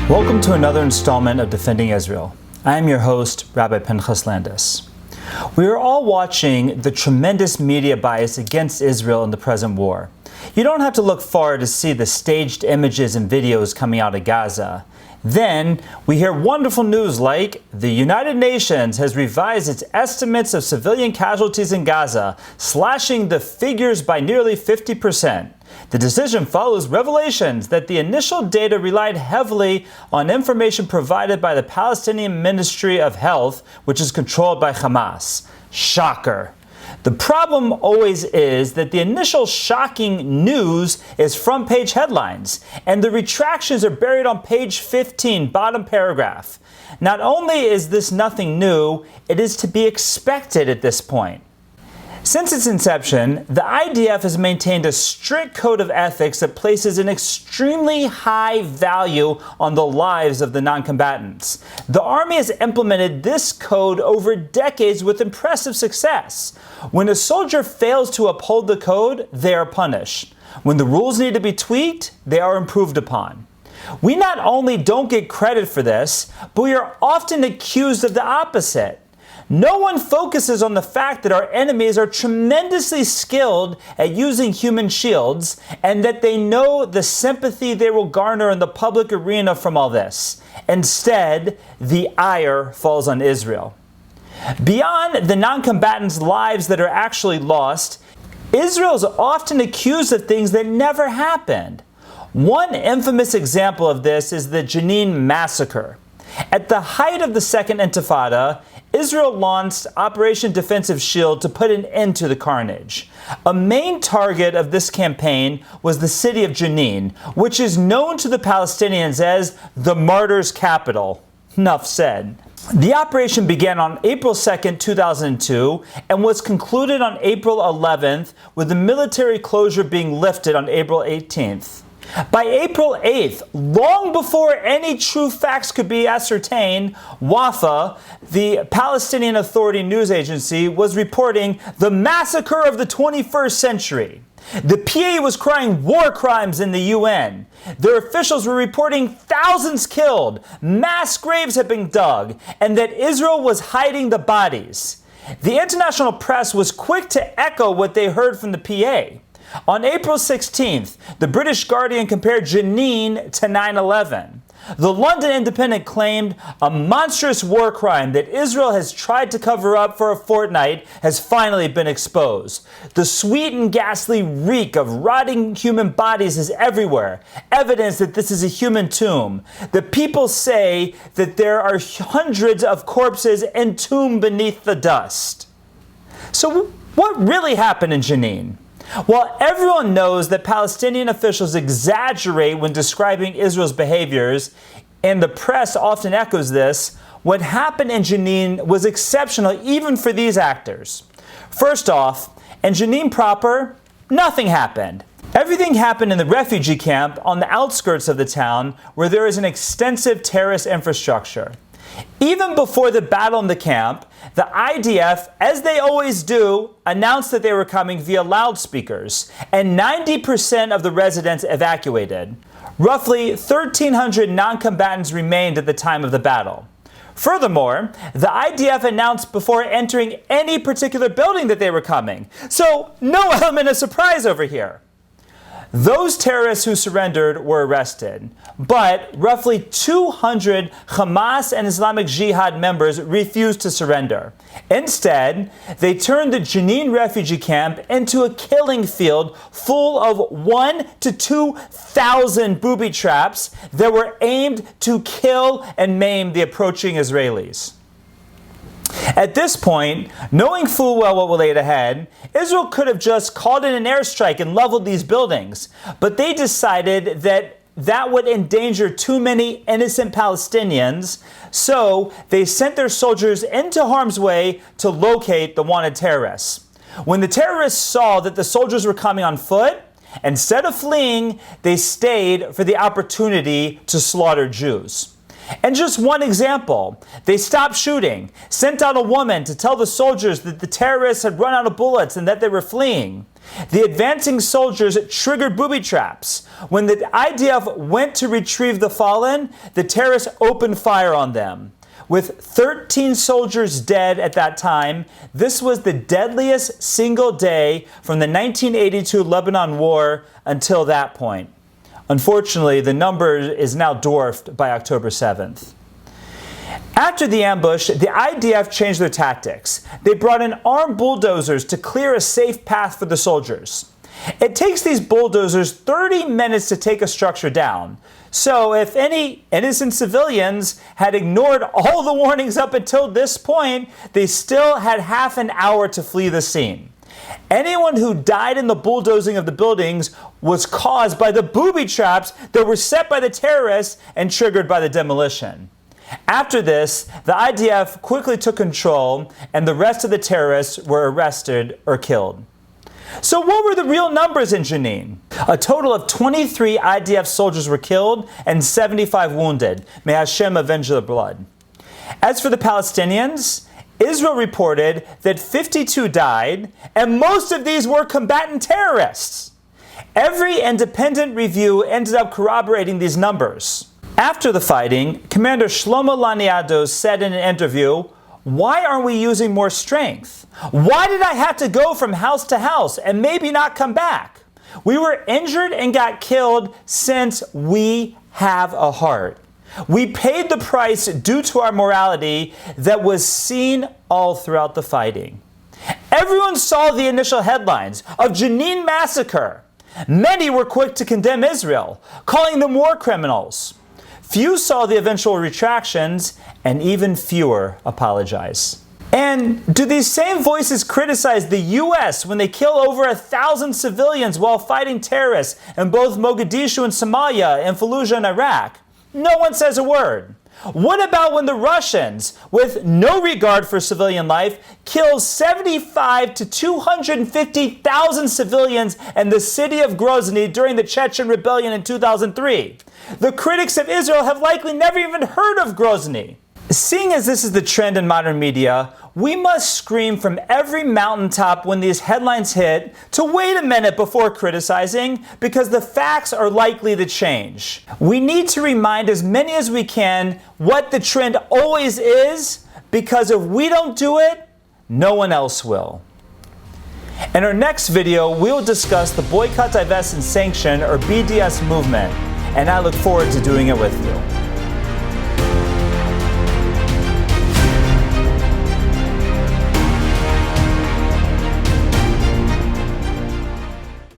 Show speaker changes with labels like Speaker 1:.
Speaker 1: Welcome to another installment of Defending Israel. I am your host, Rabbi Pinchas Landis. We are all watching the tremendous media bias against Israel in the present war. You don't have to look far to see the staged images and videos coming out of Gaza. Then, we hear wonderful news like the United Nations has revised its estimates of civilian casualties in Gaza, slashing the figures by nearly 50%. The decision follows revelations that the initial data relied heavily on information provided by the Palestinian Ministry of Health, which is controlled by Hamas. Shocker. The problem always is that the initial shocking news is front-page headlines, and the retractions are buried on page 15, bottom paragraph. Not only is this nothing new, it is to be expected at this point. Since its inception, the IDF has maintained a strict code of ethics that places an extremely high value on the lives of the non-combatants. The Army has implemented this code over decades with impressive success. When a soldier fails to uphold the code, they are punished. When the rules need to be tweaked, they are improved upon. We not only don't get credit for this, but we are often accused of the opposite. No one focuses on the fact that our enemies are tremendously skilled at using human shields and that they know the sympathy they will garner in the public arena from all this. Instead, the ire falls on Israel. Beyond the non-combatants' lives that are actually lost, Israel is often accused of things that never happened. One infamous example of this is the Jenin massacre. At the height of the Second Intifada, Israel launched Operation Defensive Shield to put an end to the carnage. A main target of this campaign was the city of Jenin, which is known to the Palestinians as the martyrs' capital. Enough said. The operation began on April 2nd, 2002, and was concluded on April 11th, with the military closure being lifted on April 18th. By April 8th, long before any true facts could be ascertained, Wafa, the Palestinian Authority news agency, was reporting the massacre of the 21st century. The PA was crying war crimes in the UN. Their officials were reporting thousands killed, mass graves had been dug, and that Israel was hiding the bodies. The international press was quick to echo what they heard from the PA. On April 16th, the British Guardian compared Jenin to 9/11. The London Independent claimed a monstrous war crime that Israel has tried to cover up for a fortnight has finally been exposed. The sweet and ghastly reek of rotting human bodies is everywhere, evidence that this is a human tomb. The people say that there are hundreds of corpses entombed beneath the dust. So what really happened in Jenin? While everyone knows that Palestinian officials exaggerate when describing Israel's behaviors, and the press often echoes this, what happened in Jenin was exceptional even for these actors. First off, in Jenin proper, nothing happened. Everything happened in the refugee camp on the outskirts of the town, where there is an extensive terrorist infrastructure. Even before the battle in the camp, the IDF, as they always do, announced that they were coming via loudspeakers, and 90% of the residents evacuated. Roughly 1,300 non-combatants remained at the time of the battle. Furthermore, the IDF announced before entering any particular building that they were coming, so no element of surprise over here. Those terrorists who surrendered were arrested, but roughly 200 Hamas and Islamic Jihad members refused to surrender. Instead, they turned the Jenin refugee camp into a killing field full of 1,000 to 2,000 booby traps that were aimed to kill and maim the approaching Israelis. At this point, knowing full well what lay ahead, Israel could have just called in an airstrike and leveled these buildings, but they decided that would endanger too many innocent Palestinians, so they sent their soldiers into harm's way to locate the wanted terrorists. When the terrorists saw that the soldiers were coming on foot, instead of fleeing, they stayed for the opportunity to slaughter Jews. And just one example, they stopped shooting, sent out a woman to tell the soldiers that the terrorists had run out of bullets and that they were fleeing. The advancing soldiers triggered booby traps. When the IDF went to retrieve the fallen, the terrorists opened fire on them. With 13 soldiers dead at that time, this was the deadliest single day from the 1982 Lebanon War until that point. Unfortunately, the number is now dwarfed by October 7th. After the ambush, the IDF changed their tactics. They brought in armed bulldozers to clear a safe path for the soldiers. It takes these bulldozers 30 minutes to take a structure down. So if any innocent civilians had ignored all the warnings up until this point, they still had half an hour to flee the scene. Anyone who died in the bulldozing of the buildings was caused by the booby traps that were set by the terrorists and triggered by the demolition. After this, the IDF quickly took control and the rest of the terrorists were arrested or killed. So what were the real numbers in Jenin? A total of 23 IDF soldiers were killed and 75 wounded. May Hashem avenge their blood. As for the Palestinians, Israel reported that 52 died, and most of these were combatant terrorists. Every independent review ended up corroborating these numbers. After the fighting, Commander Shlomo Laniado said in an interview, "Why aren't we using more strength? Why did I have to go from house to house and maybe not come back? We were injured and got killed since we have a heart. We paid the price due to our morality that was seen all throughout the fighting." Everyone saw the initial headlines of Jenin massacre. Many were quick to condemn Israel, calling them war criminals. Few saw the eventual retractions, and even fewer apologize. And do these same voices criticize the U.S. when they kill over 1,000 civilians while fighting terrorists in both Mogadishu and Somalia and Fallujah in Iraq? No one says a word. What about when the Russians, with no regard for civilian life, kill 75 to 250,000 civilians in the city of Grozny during the Chechen rebellion in 2003? The critics of Israel have likely never even heard of Grozny. Seeing as this is the trend in modern media, we must scream from every mountaintop when these headlines hit to wait a minute before criticizing, because the facts are likely to change. We need to remind as many as we can what the trend always is, because if we don't do it, no one else will. In our next video, we'll discuss the Boycott, Divest, and Sanction, or BDS movement, and I look forward to doing it with you.